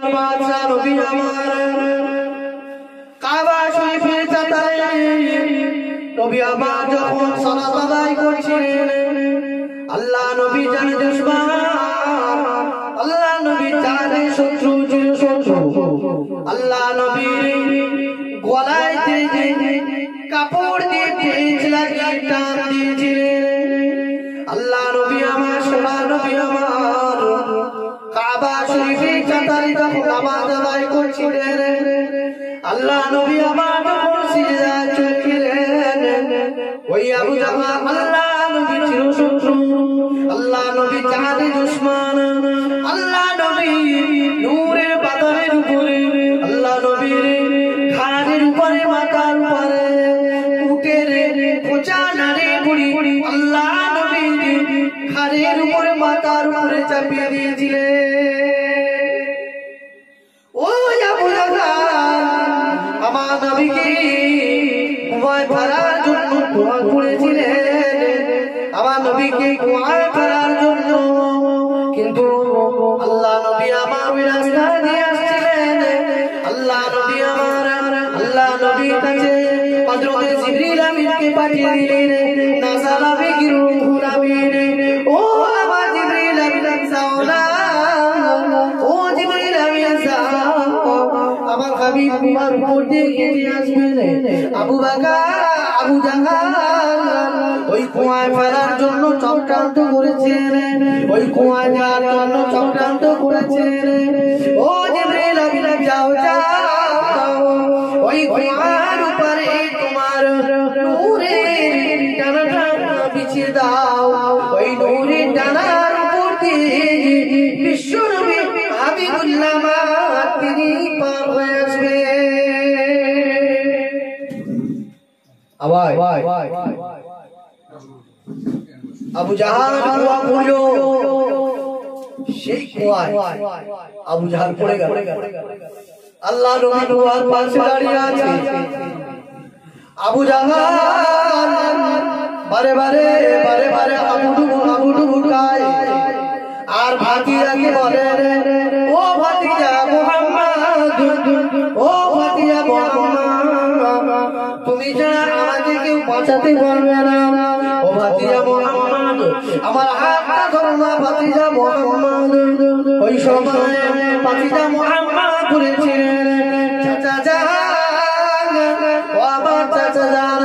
বাদশা নবী আমার কাবা শরীফের চাতালে নবী আমার যখন সালাত আদায় করছিলেন আল্লাহ নবী জানে দুশমন আল্লাহ নবী জানে শত্রু ছিল শত্রু আল্লাহ নবী গলায় কাপড় দিয়ে পেঁচ লাগিয়ে টান দিয়েছিলেন আল্লাহ নবী আমার সোনা নবী আমার কাবা শরীফের চাতালে যখন নামাজ আদায় করছিলেন আল্লাহ নবী আমার যখন সিজদায় চলছিলেন ওই আবু জাহল আল্লাহ নবী ছিল শত্রু আল্লাহ নবী জানে দুশমন আল্লাহ নবী নূরের বাদলের উপরে আল্লাহ নবীর ঘাড়ের উপরে মাথার উপরে উটের খোঁচা নাড়ে বুড়ি আল্লাহ নবী ঘাড়ের উপরে মাথার উপরে চাপিয়ে দিয়েছিলেন ওই আবু জাহল আমার নবীকে কুয়ায় ফেলার জন্য দোয়া করেছিলেন আমার নবীকে কুয়ায় ফেলার জন্য কিন্তু আল্লাহ নবী আমার ওই রাস্তা দিয়ে আসছিলেন আল্লাহ নবী আমার আল্লাহ নবীর কাছে হযরত জিবরিল আমিনকে পাঠিয়ে দিলেন নাযালা বিহি রূহুল আমিন ও আমার জিবরিল আমিন যাও না ও জিবরিল আমিন যাও আমার হাবিব তোমার উপর দিয়ে এগিয়ে আসবেন আবু বকর আবু জাহল ওই কুয়ায় ফেলার জন্য চক্রান্ত করেছেন ওই কুয়ায় যাওয়ার জন্য চক্রান্ত করেছেন ও জিবরিল আমিন যাও যাও ওই কুয়ার উপরে তোমার নূরের ডানাটা বিছিয়ে দাও ওই নূরের ডানার উপর দিয়ে বিশ্বনবী হাবিবুল্লাহ তিনি পার হয়ে আসবে আওয়াজ আবু জাহল কুয়া পড়লো সেই কুয়ায় আবু জাহল পড়ে গেল আল্লাহ নবী কুয়ার পাশে দাঁড়িয়ে আছে আবু জাহল বারে বারে আবুডুবু খায় আর ভাতিজাকে বলে ও ভাতিজা মুহাম্মদ ও ভাতিজা মুহাম্মদ তুমি ছাড়া আমাকে কেউ বাঁচাতে পারবে না ও ভাতিজা মুহাম্মদ আমার হাতটা ধরো না ভাতিজা মুহাম্মদ ওই সময় ভাতিজা মুহাম্মদ বলেছিলেন চাচা জান ও আমার চাচা জান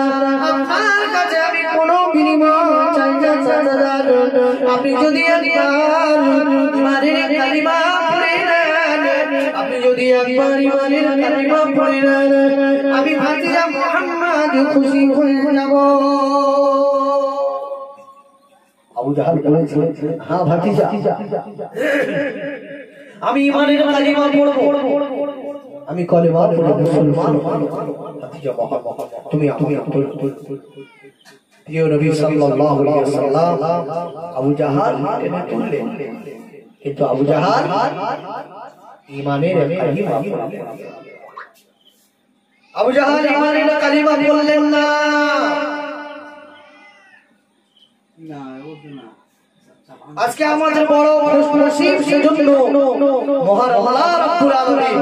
আপনার কাছে আমি কোনো বিনিময় চাই না চাচা জান আপনি যদি ইমানের কালিমা পড়ে নেন আপনি যদি একবার ইমানের কালিমা পড়ে নেন আমি ভাতিজা মুহাম্মদ খুশি হয়ে যাব আবু জাহল বলেছিল হ্যাঁ ভাতিজা আমি ইমানের কালিমা পড়ব আমি কালিমা পড়ব মুসলমান ভাতিজা মুহাম্মদ তুমি প্রিয় নবী সাল্লাল্লাহু আলাইহি ওয়াসাল্লাম আবু জাহল টেনে তুললেন কিন্তু আবু জাহল ঈমানের কালিমা আবু জাহল ঈমানের কালিমা বললেন না আজকে আমাদের বড় খুশনসিব সেজন্য মহান আল্লাহ রাব্বুল আলামিন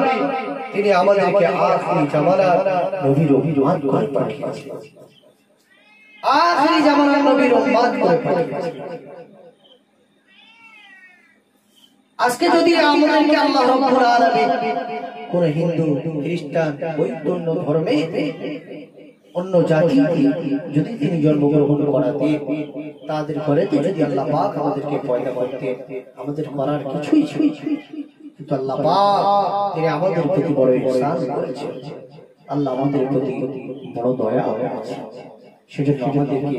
তিনি আমাদেরকে আখিরি জামানার নবীর উম্মত করে পাঠিয়েছেন আখিরি জামানার নবীর উম্মত করে পাঠিয়েছেন আজকে যদি আমাদেরকে আল্লাহ রাব্বুল আলামিন কোন হিন্দু খ্রিস্টান বৌদ্ধ ধর্মে অন্য জাতি যদি তিনি জন্মগ্রহণ করাতে তাদের ঘরে যদি আল্লাহ পাক আমাদেরকে পয়দা করতে আমাদের করার কিছুই ছিল কিন্তু আল্লাহ পাক তিনি আমাদের প্রতি বড় ইহসান করেছেন আল্লাহ আমাদের প্রতি বড় দয়া করেছেন সেজন্য আমাদেরকে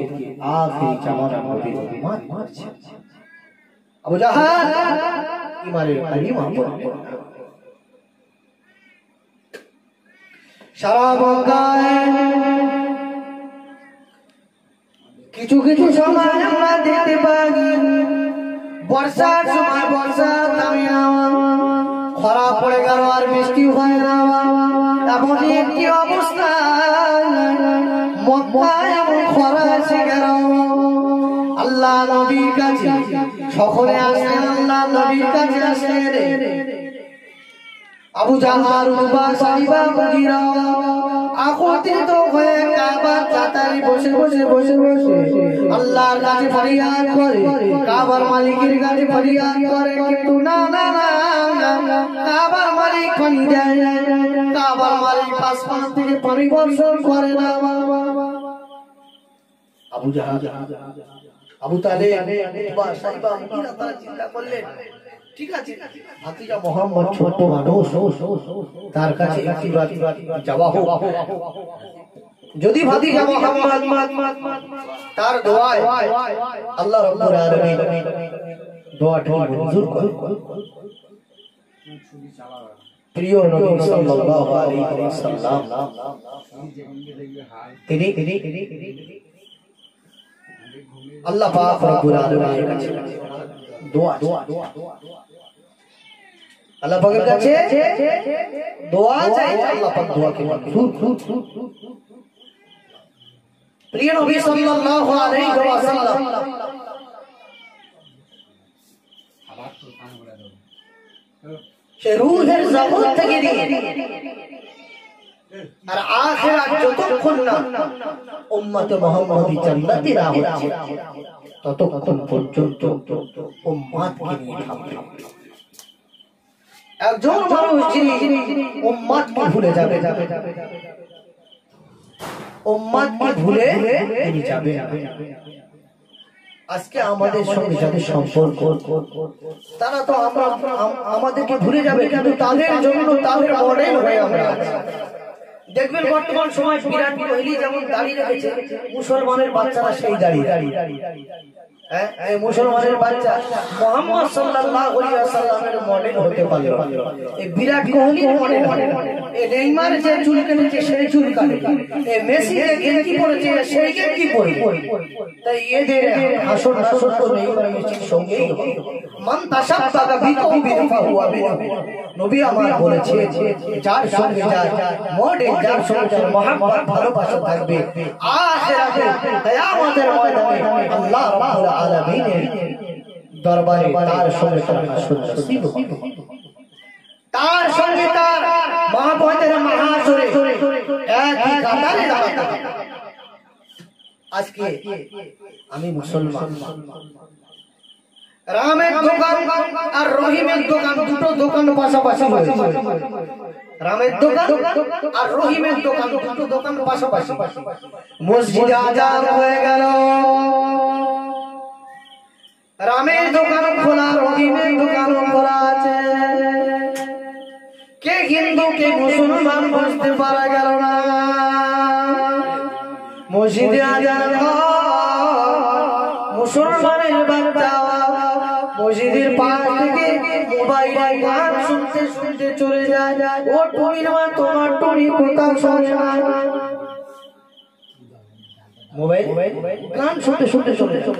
আখিরি জামানার নবীর উম্মত করেছেন আবু জাহল ঈমানের কালিমা পড়লেন সারা মক্কায় কিছু কিছু সময় আমরা দেখতে পাই বর্ষার সময় বর্ষা থামে না খরা পড়ে গেল আর বৃষ্টি হয় না এমন একটি অবস্থা মক্কায় এমন খরা এসে গেল আল্লাহ নবীর কাছে সকলে আসলেন আল্লাহ নবীর কাছে আসলেন আবু জাহাল উতবা সাইবা মুগীরা আকর্ষিত হয়ে কাবার কাতারে বসে আল্লাহর কাছে ফরিয়াদ করে, কাবার মালিকের কাছে ফরিয়াদ করে, কিন্তু না না না কাবার মালিক পানি দেয় না, কাবার মালিক আসমান থেকে পানি বর্ষণ করে না। আবু জাহাল আবু তালেব উতবা সাইবা মুগীরা তারা চিন্তা করলেন, ঠিক আছে ভাতিজা মোহাম্মদ ছোট মানুষ, তার কাছে একটিবার যাওয়া হোক, যদি ভাতিজা মোহাম্মদ তার দোয়ায় আল্লাহ রাব্বুল আলামিন দোয়াটি মঞ্জুর করেন। প্রিয় নবী সাল্লাল্লাহু আলাইহি ওয়াসাল্লাম তিনি আল্লাহ পাক রব্বুল আলামিনের কাছে দোয়া আল্লাহ পাকের কাছে দোয়া চাই, আল্লাহ পাক দোয়াকে মঞ্জুর। প্রিয় নবী সাল্লাল্লাহু আলাইহি ওয়াসাল্লাম সে রূহের জগৎ থেকে নিয়ে আর আখিরাত যতক্ষণ না উম্মতে মুহাম্মাদি জান্নাতে না হচ্ছে ততক্ষণ পর্যন্ত উম্মতকে নিয়ে থাকবে। একজন মানুষ যিনি উম্মতকে ভুলে যাবে, উম্মতকে ভুলে তিনি যাবে। আজকে আমাদের সঙ্গে যাদের সম্পর্ক তারা তো আমাদেরকে ভুলে যাবে, কিন্তু তাদের জন্য তাদের মডেল হয়ে আমরা দেখবেন বর্তমান সময় বিরাট কোহলি যেমন দাঁড়িয়ে রেখেছে, মুসলমানের বাচ্চারা সেই দাঁড়িয়ে মুসলমানের বাচ্চা মুহাম্মদ সাল্লাল্লাহু আলাইহি ওয়াসাল্লামের মডেল হতে পারলো, এই বিরাট কোহলির মডেল, এই নেইমার যে চুল কেটেছে সেই চুল কাটে, এই মেসি যে গেঞ্জি পরেছে সেই গেঞ্জি পরে, তাই এদের হাসর নাসর তো নেইমার মেসির সঙ্গেই হবে। মান তাশাব্বাহা বিকওমিন ফাহুয়া মিনহুম, নবী আমার বলেছে যার সঙ্গে যার মডেল, যার সঙ্গে যার মহব্বত ভালোবাসা থাকবে, আখিরাতে কিয়ামতের ময়দানে আল্লাহ রাব্বুল আলামিনের দরবারে তার সঙ্গে তার হাসর নসিব হবে, তার সঙ্গে তার মহব্বতের মহাসরে একই কাতারে দাঁড়াতে হবে। আজকে আমি মুসলমান, রামের দোকান আর রহিমের দোকান, দুটো দোকান পাশাপাশি হয়েছে, রামের দোকান আর রহিমের দোকান, দুটো দোকান পাশাপাশি, মসজিদে আযান হয়ে গেল, রামের দোকান খোলা, রহিমের দোকান খোলা আছে, কে হিন্দু কে মুসলমান বুঝতে পারা গেল না। মসজিদে আযান মুসলমানের বাচ্চা মসজিদের পাশ থেকে মোবাইলে গান শুনতে শুনতে চলে যায়, ও তুমি না তোমার টুনি কোথাও শোনে না, মোবাইল গান শুনতে শুনতে চলে যায়।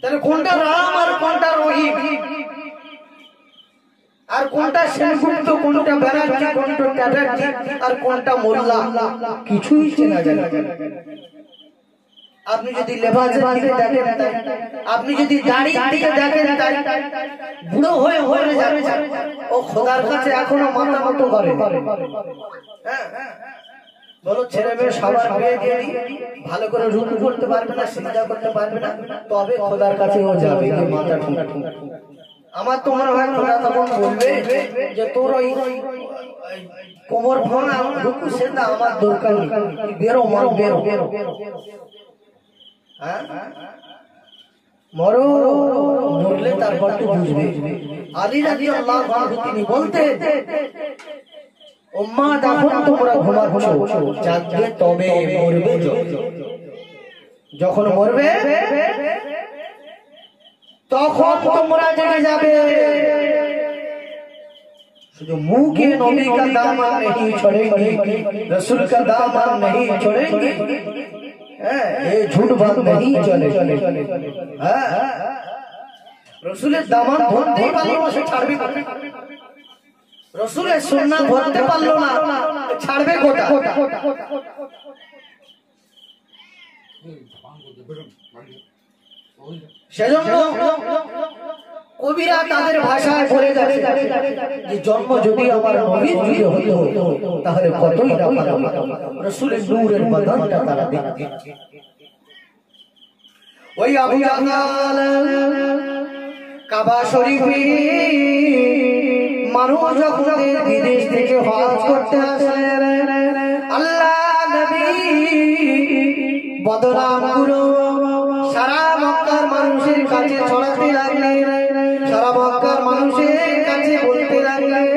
তাহলে কোনটা রাম আর কোনটা রহিম, আর কোনটা সেনগুপ্ত, কোনটা ব্যানার্জি, কোনটা চ্যাটার্জি আর কোনটা মোল্লা, কিছুই চেনা যায় না। আপনি যদি লেবাসের দিকে দেখেন, আপনি যদি দাড়ির দিকে দেখেন, বুড়ো হয়ে হয়ে যাবে, ও খোদার কাছে এখনো মাথা মতো করে। বলো ছেলে মেয়ে সবার বিয়ে দিয়ে ভালো করে রুকু করতে পারবে না, সিজদা করতে পারবে না, তবে খোদার কাছে ও যাবে মাথা ঠিক। আমার তো মনে হয় খোদা তখন বলবে যে তোর ওই কোমর ভাঙা রুকু সিজদা আমার দরকার নেই, বেরো মর, বেরো মরো, মরলে তারপর তো বুঝবে। আলী রাদিয়াল্লাহু আনহু তিনি বলতেন, উম্মাহ যখন তোমরা ঘুমাচ্ছ জাগবে তবে মরবে, যখন মরবে তখন তোমরা জেগে যাবে। शुद्ध मुंह के नबी का दामन नहीं छोड़ेंगे, रसूल का दामन नहीं छोड़ेंगे, ये झूठ बात नहीं चले। रसूलेर दामन धरते पारलो ना, छाड़बे रसूलेर सुन्नात धरते पारलो ना, छाड़बे कोटा। সেজন্য কবিরা তাদের ভাষায় বলে যাচ্ছে যে জন্ম যদি আমার নবীর যুগে হতো তাহলে কতই না ভালো রাসূলের নূরের বদনটা তারা দেখতে। ওই আবু জাহল কাবা শরীফে মানুষ যখন বিদেশ থেকে হজ করতে আসে আল্লাহ নবী বদনামগুলো সারা মক্কার মানুষের কাছে ছড়াতে লাগলেন, সারা মক্কার মানুষের কাছে বলতে লাগলেন,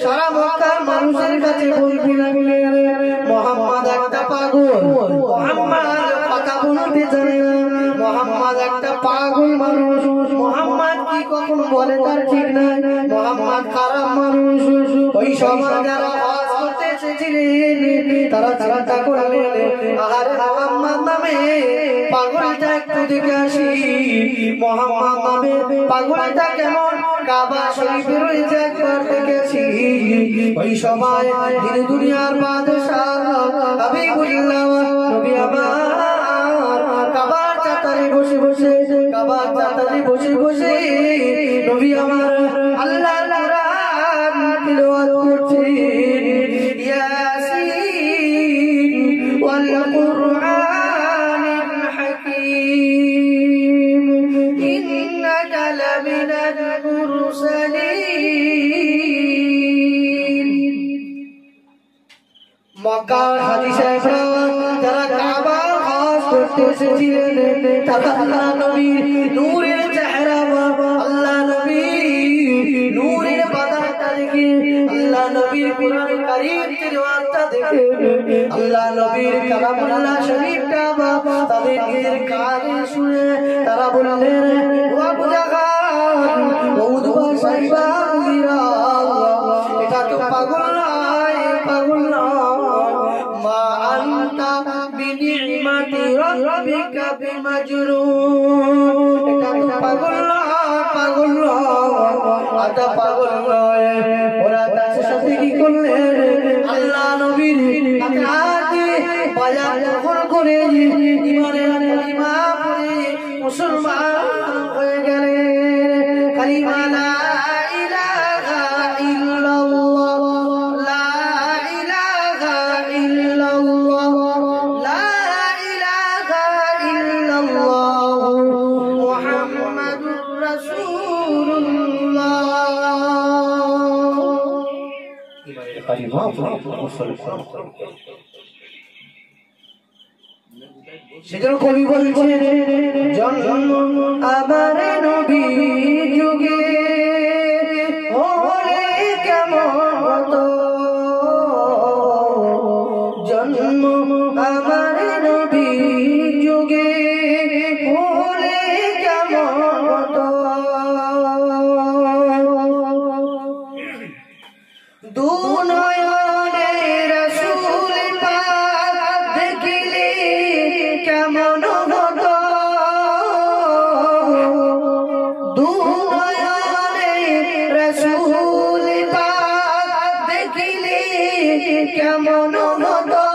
সারা মক্কার মানুষের কাছে বলতে লাগলেন মুহাম্মদ একটা পাগল, মুহাম্মদ কথা বলতে জানে না, মুহাম্মদ একটা পাগল মানুষ, মুহাম্মদ কি কখন বলে তার ঠিক নাই, মুহাম্মদ খারাপ মানুষ। ওই সময় যারা হজ করতে এসেছিলেন তারা চিন্তা করলেন আহারে মুহাম্মদ নামে পাগলটা একটু দেখে আসি, মুহাম্মদ নামে পাগলটা কেমন কাবা শরীফে রয়েছে একবার দেখেছি। ওই সময় যিনি দুনিয়ার বাদশাহ হাবিবুল্লাহ নবী আমার কাবার চাতালে বসে বসে, কাবার চাতালে বসে বসে নবী আমার আল্লাহর কোরআন তিলাওয়াত করছেন, ইয়াসিন ওয়াল কুরআনিল হাকীম ইন্নাকা লামিনাল মুরসালিন। মক্কার হাজী সাহেবরা যারা কাবা হজ করতে এসেছিলেন তারা আল্লাহ নবীর নূরের চেহারা, আল্লাহ নবীর নূরের বাদানটা দেখে, আল্লাহ নবীর কোরআন কারীম তিলাওয়াতটা দেখে, আল্লাহ নবীর কালামুল্লাহ শরীফটা তাদের নিজের কানে শুনে তারা বললেন ও আবু জাহল, ও উতবা সাইবা, এটা তো পাগল নয়, পাগল নয়, মা আনতা বিনিমাতি রাব্বিকা বিমাজনুন, এটা তো পাগল নয়, পাগল নয়, এটা পাগল নয়। ওরা তার সাথে কি করলেন আল্লাহ নবীর হাতে বায়াত গ্রহণ করে ঈমানের কালিমা পড়ে মুসলমান হয়ে গেলেন। কালিমা লা ইলাহা ইল্লাল্লাহ, লা ইলাহা ইল্লাল্লাহ, লা ইলাহা ইল্লাল্লাহ মুহাম্মাদুর রাসূলুল্লাহ। কালিমা মুসলমান। সেজন্য কবি বলছেন জন্ম আমার নবী যুগে হলে কেমন হতো, জন্ম আমার নবী যুগে হলে কেমন হতো, দু নয়নে রাসূল পাক দেখিলে কেমন হতো, দু নয়নে রাসূল পাক দেখিলে কেমন হতো,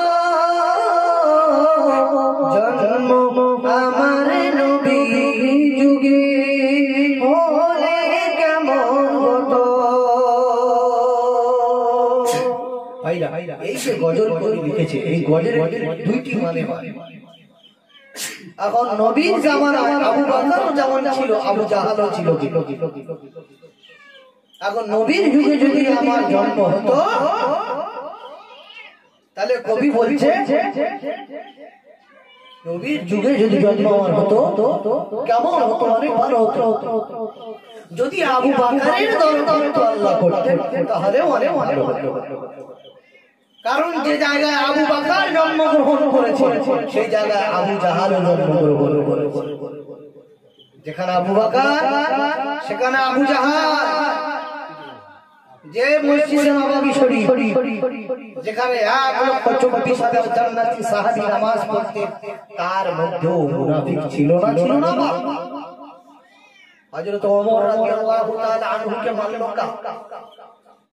জন্ম আমার নবী যুগে হলে কেমন হতো। এই যে গজল কবি লিখেছে, এই গজলের দুইটি মানে হয়। এখন নবীর জামানায় আবু বকর যেমন ছিল আবু জাহলও ছিল। এখন নবীর যুগে যদি আমার জন্ম হতো তাহলে কবি বলছে নবীর যুগে যদি জন্ম আমার হতো কেমন হতো, অনেক ভালো হতো। যদি আবু বকরের দরদামে আল্লাহ করতেন তাহলে অনেক ভালো হতো। কারণ যে জায়গায় আবু বকর জন্মগ্রহণ করেছে সেই জায়গায় আবু জাহলও জন্মগ্রহণ করেছে। যেখানে আবু বকর সেখানে আবু জাহল। যে মসজিদে নববী শরীফ যেখানে 1,24,000 জান্নাতি সাহাবী নামাজ পড়তে তার মধ্যেও মুনাফিক ছিল না, ছিল না। হযরত ওমর রাদিয়াল্লাহু তাআলা আনহুকে মানল না,